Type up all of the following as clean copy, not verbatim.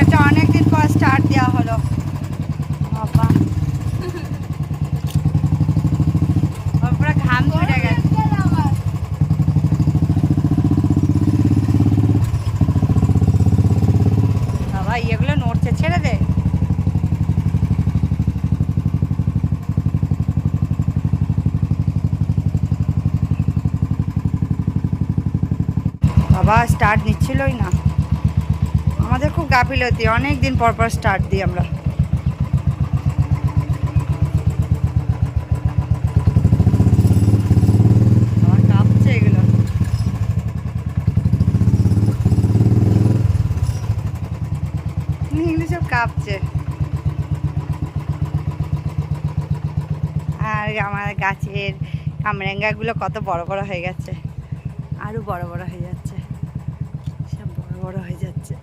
একটা অনেকদিন পর স্টার্ট দেওয়া হলো। বাবা পুরো ঘাম ছুটে গেছে। বাবা ইয়েগুলো নড়ছে, ছেড়ে দে। বাবা স্টার্ট নিচ্ছিলই না। আমাদের খুব গাফিলতি, অনেক দিন পর পর স্টার্ট দিই আমরা। আমার কাঁপছে এগুলো। এগুলো সব কাঁপছে। আর আমার গাছের কামরাঙ্গাগুলো কত বড় বড় হয়ে গেছে, আরো বড় বড় হয়ে যাচ্ছে, সব বড় বড় হয়ে যাচ্ছে।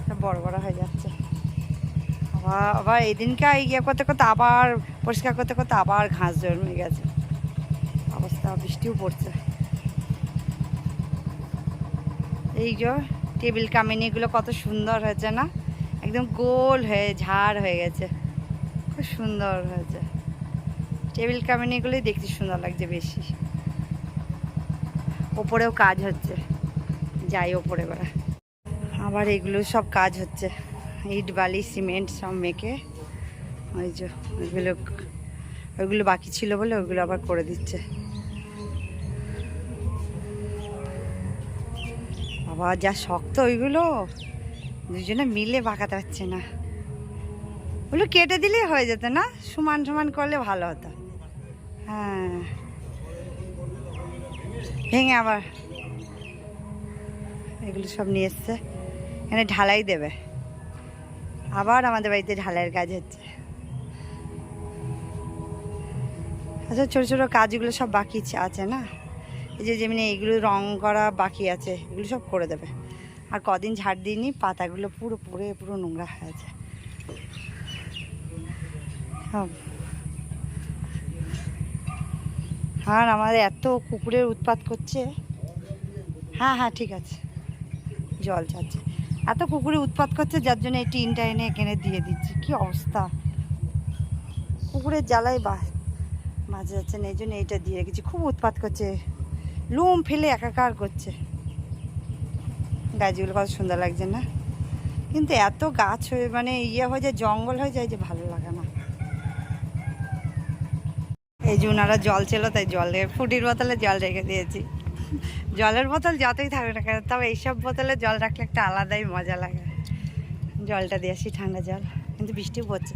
সব বড় বড় হয়ে যাচ্ছে। আবার আবার এদিনকে ইয়ে করতে করতে আবার পরিষ্কার করতে করতে আবার ঘাস জন্মে গেছে অবস্থা। বৃষ্টিও পড়ছে। এই যে টেবিল কামিনীগুলো কত সুন্দর হয়েছে না, একদম গোল হয়ে ঝাড় হয়ে গেছে, খুব সুন্দর হয়েছে। টেবিল কামিনীগুলোই দেখতে সুন্দর লাগছে বেশি। ওপরেও কাজ হচ্ছে, যাই ওপরে বেড়া। আবার এগুলো সব কাজ হচ্ছে, ইট বালি সিমেন্ট সব মেখে। ওই যে ওইগুলো বাকি ছিল বলে ওইগুলো আবার করে দিচ্ছে। বাবা যা শক্ত ওইগুলো, দুজনে মিলে বাঁকাতে পারছে না। ওগুলো কেটে দিলেই হয়ে যেত না, সমান সমান করলে ভালো হতো। হ্যাঁ ভেঙে আবার এগুলো সব নিয়ে এসছে, এখানে ঢালাই দেবে। আবার আমাদের বাড়িতে ঢালাইয়ের কাজ হচ্ছে। আচ্ছা ছোটো ছোটো কাজগুলো সব বাকি আছে না, এই যে যেমনি এইগুলো রং করা বাকি আছে, এগুলো সব করে দেবে। আর কদিন ঝাড় দিইনি, পাতাগুলো পুরো পুরো পুরো নোংরা হয়ে আছে। আর আমাদের এত কুকুরের উৎপাত করছে। হ্যাঁ হ্যাঁ ঠিক আছে, জল চাচ্ছে। এত কুকুরের উৎপাত করছে যার জন্য এই টিনটা এনে এখানে দিয়ে দিচ্ছি। কি অবস্থা, কুকুরের জ্বালাই বাঁচা যাচ্ছে না, এই জন্য এইটা দিয়ে রেখেছি। খুব উৎপাত করছে, লোম ফেলে একাকার করছে। গাছগুলো কত সুন্দর লাগছে না, কিন্তু এত গাছ হয়ে মানে ইয়ে হয়ে যায়, জঙ্গল হয়ে যায়, যে ভালো লাগে না। এই যে ওনারা জল ছিল তাই জল ফুটির বোতলে জল রেখে দিয়েছি। জলের বোতল যতই থাকুক না কেন, তবে এইসব বোতলে জল রাখলে একটা আলাদাই মজা লাগে। জলটা দিয়ে আসি, ঠান্ডা জল, কিন্তু বৃষ্টিও পড়ছে।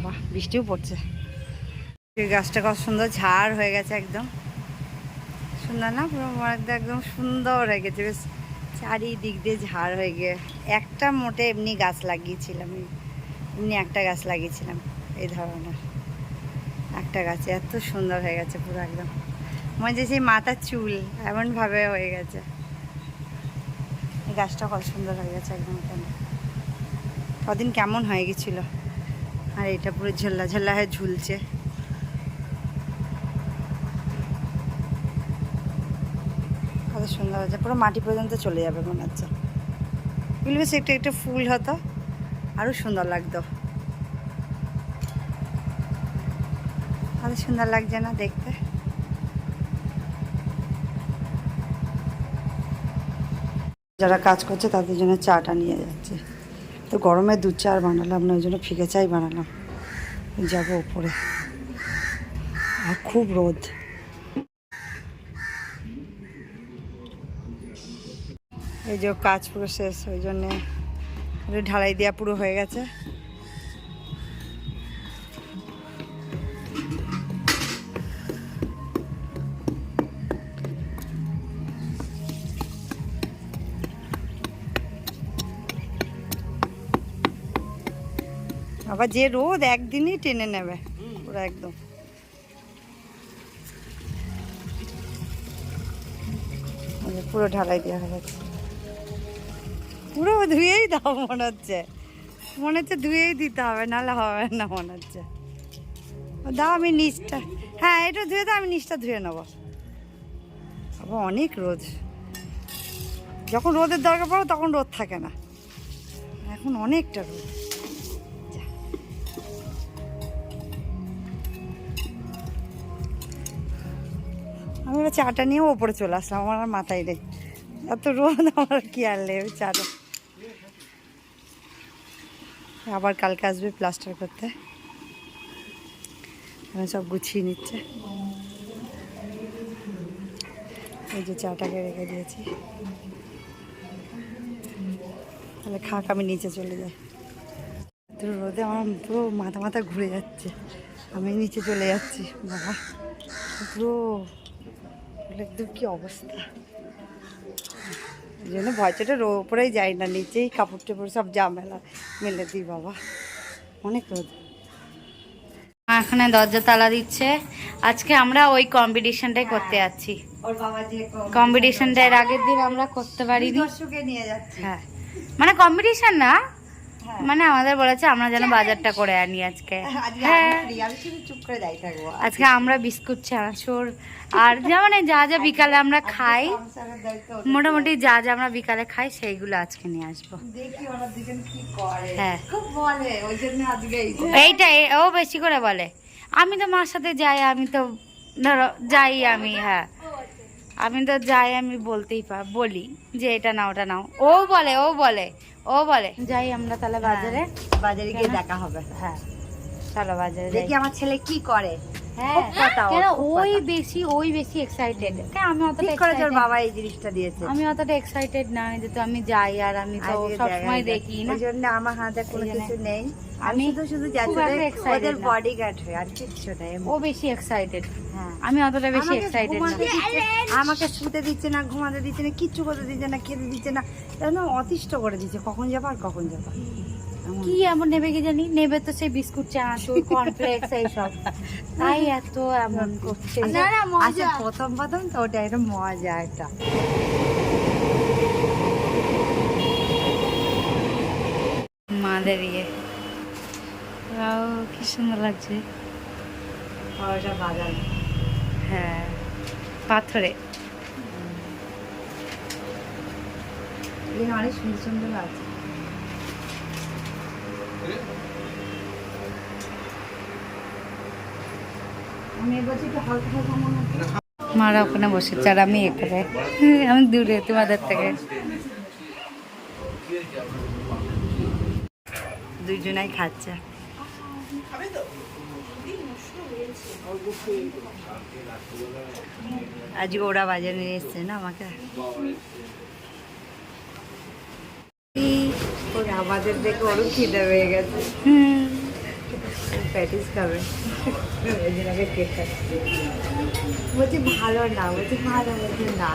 বাহ বৃষ্টিও পড়ছে। এই গাছটা কত সুন্দর ঝাড় হয়ে গেছে, একদম সুন্দর না, পুরো একদম সুন্দর হয়ে গেছে, বেশ চারিদিক দিয়ে ঝাড় হয়ে গিয়ে। একটা মোটে এমনি গাছ লাগিয়েছিলাম, এমনি একটা গাছ লাগিয়েছিলাম এই ধরনের একটা গাছ, এত সুন্দর হয়ে গেছে পুরো একদম, মনে হচ্ছে সেই মাথার চুল এমনভাবে হয়ে গেছে। এই গাছটা কত সুন্দর হয়ে গেছে একদম, কেন কদিন কেমন হয়ে গেছিলো। আর এটা পুরো ঝোল্লা ঝোল্লা হয়ে ঝুলছে। কত সুন্দর হয়েছে, পুরো মাটি পর্যন্ত চলে যাবে মনে হচ্ছে। এগুলো বেশ একটু একটু ফুল হতো আরও সুন্দর লাগতো। কত সুন্দর লাগছে না দেখতে। যারা কাজ করছে তাদের জন্য চাটা নিয়ে যাচ্ছে। তো গরমে দুধ চা আর বানালাম না, ওই জন্য ফিকে চাই বানালাম। যাবো উপরে, আর খুব রোদ। এই যে কাজ পুরো শেষ, ওই জন্যে ঢালাই দেওয়া পুরো হয়ে গেছে। আবার যে রোদ একদিনই টেনে নেবে পুরো একদম। পুরো ঢালাই দেওয়া হয়ে গেছে, পুরো ধুয়েই দাও মনে হচ্ছে, ধুয়েই দিতে হবে, নাহলে হবে না মনে হচ্ছে। দাও আমি নিচটা, হ্যাঁ এটা ধুয়ে দাও, আমি নিচটা ধুয়ে নেবো। আবার অনেক রোদ, যখন রোদের দরকার পড়ে তখন রোদ থাকে না, এখন অনেকটা রোদ। আমি এবার চাটা নিয়েও ওপরে চলে আসলাম, আমার আর মাথায় নেই, এত রোদ আমার কি আর নেই চাটা। আবার কালকে আসবে প্লাস্টার করতে, আমি সব গুছিয়ে নিচ্ছে। এই যে চাটাকে রেখে দিয়েছি, তাহলে খাক, আমি নিচে চলে যাই। তো রোদে আমার পুরো মাথা ঘুরে যাচ্ছে, আমি নিচে চলে যাচ্ছি। বাবা পুরো একদম কি অবস্থা, এই জন্য ভয়টার ওপরেই যাই না, নিচেই কাপড় টাপড় সব মেলা মেলে দিই। বাবা অনেক রোদ। এখানে দরজা তালা দিচ্ছে, আজকে আমরা ওই কম্পিটিশনটাই করতে যাচ্ছি। ওর বাবা যে কম্পিটিশনটা এর আগের দিন আমরা করতে পারিনি, নিয়ে যাচ্ছি। হ্যাঁ মানে কম্পিটিশন না, মানে আমাদের বলেছে আমরা যেন বাজারটা করে আনি আজকে। হ্যাঁ আজকে আমরা বিস্কুট চানাচুর আর যেমন যা যা বিকালে আমরা খাই, মোটামুটি যা যা আমরা বিকালে খাই সেইগুলো আজকে নিয়ে আসবো। হ্যাঁ এইটাই ও বেশি করে বলে, আমি তো মার সাথে যাই, আমি তো ধরো যাই আমি, হ্যাঁ আমি তো যাই, আমি বলতেই বলি যে এটা নাও ওটা নাও, ও বলে যাই আমরা তাহলে বাজারে গিয়ে দেখা হবে। হ্যাঁ চলো বাজারে দেখি আমার ছেলে কি করে। হ্যাঁ ওই বেশি এক্সাইটেড, আমি অতটা বাবা এই জিনিসটা দিয়েছে, আমি অতটা এক্সাইটেড না, যেহেতু আমি যাই আর আমি তো সবসময় দেখি না, ওই জন্য আমার হাতে কোনো কিছু নেই, আমি শুধু ওদের বডিগার্ড হই আর কিছু নেই। ও বেশি এক্সাইটেড, আমি অতটা বেশি এক্সাইটেড না। আমাকে শুতে দিচ্ছে না, ঘুমাতে দিচ্ছে না, কিচ্ছু করতে দিচ্ছে না, খেতে দিচ্ছে না, অতিষ্ঠ করে দিচ্ছে, কখন যাবা আর কখন যাবা। কি এমন নেবে কি জানি, নেবে তো সেই বিস্কুট চানাচুর কর্নফ্লেক্স এইসব, তাই এত এমন করছে। আচ্ছা প্রথম তো ওটা একটা মজা, একটা মাদের ইয়ে কি সুন্দর লাগছে। বাগান, হ্যাঁ পাথরে অনেক সুন্দর সুন্দর আছে। মারা ওখানে বসেছে আর আমি এখানে, আমি দূরে তোমাদের থেকে। দুইজনাই খাচ্ছে। আজকে ওরা বাজারে নিয়ে এসছে না আমাকে, আমাদের দেখে ওরও খিদে হয়ে গেছে, প্যাটিস খাবে, বলছি ভালো না, বলছি ভালো, বলছি না,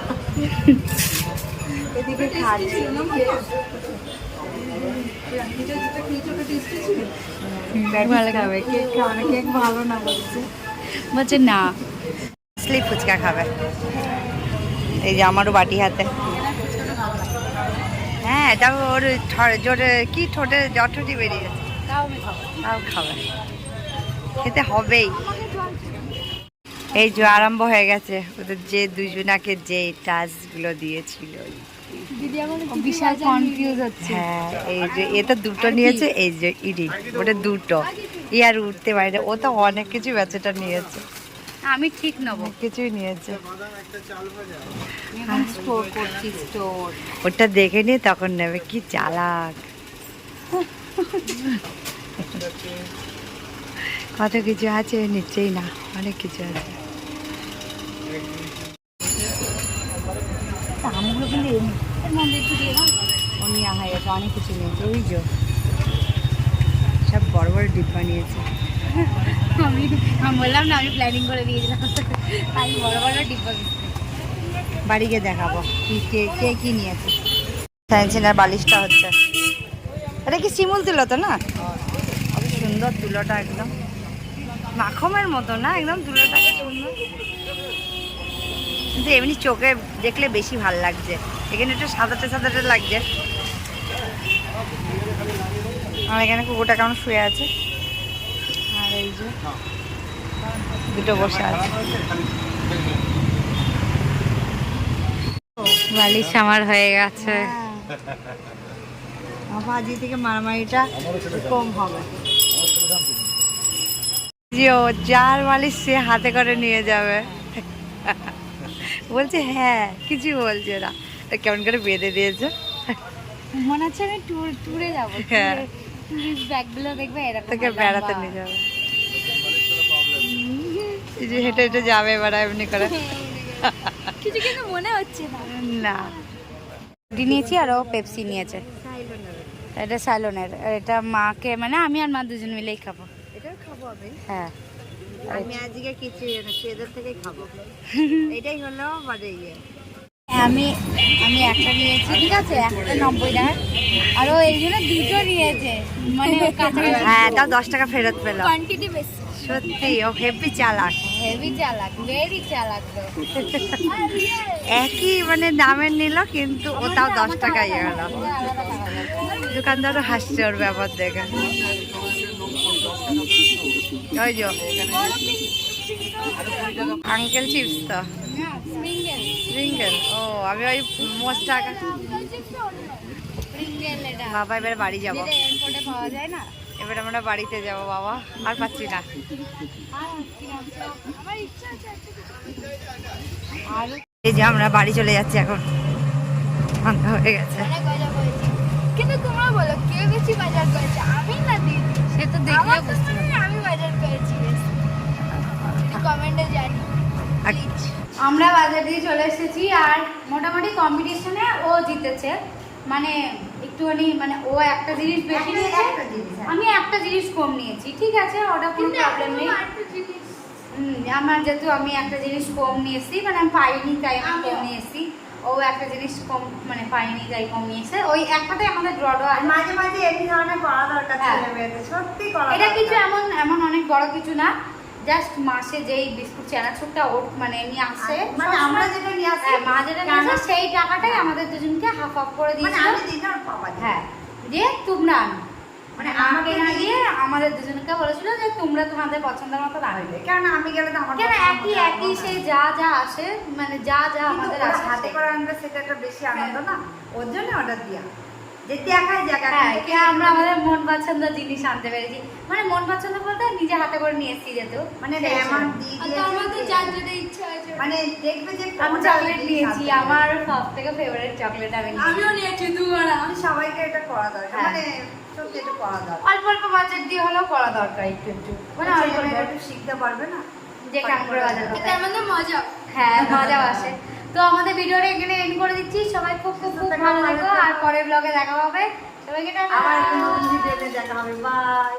এদিকে খাচ্ছি কেক ভালো না, বলছে না স্লিপ ফুচকা খাবে। এই যে আমারও বাটি হাতে, হ্যাঁ এটা ওর জোরে কি ঠোঁটে জটটি বেরিয়ে গেছে, তাও খাবে, খেতে হবেই। এই যে আরম্ভ হয়ে গেছে ওদের, যে দুজনাকে যে টাচগুলো দিয়েছিল বিশাল কনফিউজ হচ্ছে। হ্যাঁ এই যে এটা দুটো নিয়েছে, এই যে ইডি ওটা দুটো, আর উঠতে পারে, ও তো অনেক কিছু বেচাটা নিয়েছে, আমি ঠিক নেবো কিছুই নিয়েছে। ওটা দেখে নিয়ে তখন নেবে, কি চালাক, কত কিছু আছে নিশ্চয়ই না, অনেক কিছু আছে। আমগুলো কিন্তু নেওয়া হয়ে গেছে, অনেক কিছু নিয়েছে, ওই যে সব বড় বড় ডিব্বা নিয়েছে। আমি বললাম না, আমি প্ল্যানিং করে দিয়েছিলাম, আমি বড় বড় ডিব্বা বাড়ি গিয়ে দেখাবো কে কি নিয়েছে। ফ্যান্সিনার বালিশটা হচ্ছে, এটা কি শিমুল দিল তো না, সুন্দর তুলোটা, একদম মাখমের মতো না, একদম তুলোটা সুন্দর। কিন্তু এমনি চোখে দেখলে বেশি ভাল লাগছে, এখানে একটু সাদাটে সাদাটে লাগছে। আর এখানে কুকুরটা কেমন শুয়ে আছে, আর এই যে দুটো বসে আছে। বালিশ আমার হয়ে গেছে। আজকে থেকে মারামারিটা কম হবে। যে ও যার বালিশ সে হাতে করে নিয়ে যাবে। বলছে হ্যাঁ, কিছু বলছে না, কেমন করে বেঁধে দিয়েছে। মনে হচ্ছে আমি ট্যুরে যাবো, হ্যাঁ, টুরিস্ট ব্যাগগুলো দেখবে এরকম তোকে বেড়াতে নিয়ে যাবে। এই যে হেঁটে হেঁটে যাবে এবার এমনি করে। কিছু কিন্তু মনে হচ্ছে না। না, নিয়েছি আর ও পেপসি নিয়েছে। এটা সাইলোনের, এটা মাকে মানে আমি আর মা দুজন মিলেই খাবো। এটাও খাবো আমি। হ্যাঁ, আমি আজকে কিছু এদের থেকেই খাবো। এটাই হলো মানে ইয়ে। আমি একটা নিয়েছি, ঠিক আছে, একটা 90 টাকা, আর ও এই জন্য দুটো নিয়েছে, মানে হ্যাঁ, তাও 10 টাকা ফেরত পেলো। কোয়ান্টিটি বেশি। সত্যি ও হেভি চালাক, হেভি চালাক, ভেরি চালাক। একই মানে দামের নিল, কিন্তু ও তাও 10 টাকা ইয়ে হলো। দোকানদারও হাসছে ওর ব্যাপার দেখে। ওই যে আঙ্কেল চিপস তো রিঙ্গেল। ও আমি ওই মোস্টা। বাবা এবার বাড়ি যাবো, এয়ারপোর্টে পাওয়া যায় না। এবার আমরা বাড়িতে যাব বাবা, আর পাচ্ছি না। আর এই যে আমরা বাড়ি চলে যাচ্ছি এখন, সন্ধ্যা হয়ে গেছে। কিন্তু তোমরা বলো কে বেশি বাজার করেছে, আমি না দিদি? সে তো দেখলে বুঝতে পারবে। আমি বাজার করেছি বেশি, কমেন্টে জানি। আচ্ছা, আমরা বাজার দিয়ে চলে এসেছি, আর মোটামুটি কম্পিটিশনে ও জিতেছে। মানে একটুখানি, মানে ও একটা জিনিস বেশি নিয়েছে, আমি একটা জিনিস কম নিয়েছি, ঠিক আছে, ওটা কোনো প্রবলেম নেই। আমার যেহেতু আমি একটা জিনিস কম নিয়েছি, মানে আমি পাইনি তাই আমি কম নিয়েছি। ও একটা জিনিস কম মানে পাইনি তাই কম নিয়েছে। ওই একটাতে আমাদের ড্র আছে। মাঝে মাঝে এই ধরনের করা দরকার ছেলে মেয়েদের, সত্যি করা এটা দরকার। কিছু এমন অনেক বড় কিছু না, জাস্ট মাসে যেই বিস্কুট চানাচুরটা ওর মানে নিয়ে আসে, মানে আমরা যেটা নিয়ে আসি, মা যেটা নিয়ে আসে সেই টাকাটাই আমাদের দুজনকে হাফ হাফ করে মানে দিয়েছিল। আমি দিই না, ওর বাবা দেয়। হ্যাঁ, দিয়ে তোমরা আনো, মানে আমাকে না দিয়ে দিয়ে আমাদের দুজনকে বলেছিল যে তোমরা তোমাদের পছন্দের মতো আনবে। কেন আমি গেলে তো আমার কেন পছন্দ একই হবে। সেই যা যা আসে, মানে যা যা কিন্তু আমাদের ওরা আসে হাতে সেই। করে আনবে, সেটা একটা বেশি আনন্দ না, ওর জন্য অর্ডার দিয়া যে দেখায় জায়গা। হ্যাঁ, কি আমরা আমাদের মন পছন্দের জিনিস আনতে পেরেছি, মানে মন পছন্দ বলতে নিজে হাতে করে নিয়ে এসেছি যেহেতু, মানে সেই অ্যামাউন্ট হিসেবে। দিয়ে দিয়ে আমাদের যার যেটা ইচ্ছা আছে, মানে দেখবে যে আমি চকলেট নিয়েছি, আমার সব থেকে ফেভারিট চকলেট আমি নিয়েছি। আমিও নিয়েছি দুবারা। সবাইকে এটা করা দরকার, হ্যাঁ। মানে সত্যি এটা করা দরকার। অল্প অল্প বাজেট দিয়ে হলেও করা দরকার একটু একটু, মানে অল্প ছেলে অল্প মেয়েরা একটু শিখতে পারবে না যে কেমন করে বাজার করতে এটা হয়। আমাদের মজা। হ্যাঁ, মজাও আসে। তো আমাদের ভিডিওটা এখানে এন্ড করে দিচ্ছি। সবাই খুব খুব খুব ভালো থাকো, আর পরের ব্লগে দেখা হবে। সবাইকে টাটা। আবার একটা নতুন ভিডিওতে দেখা হবে, বাই।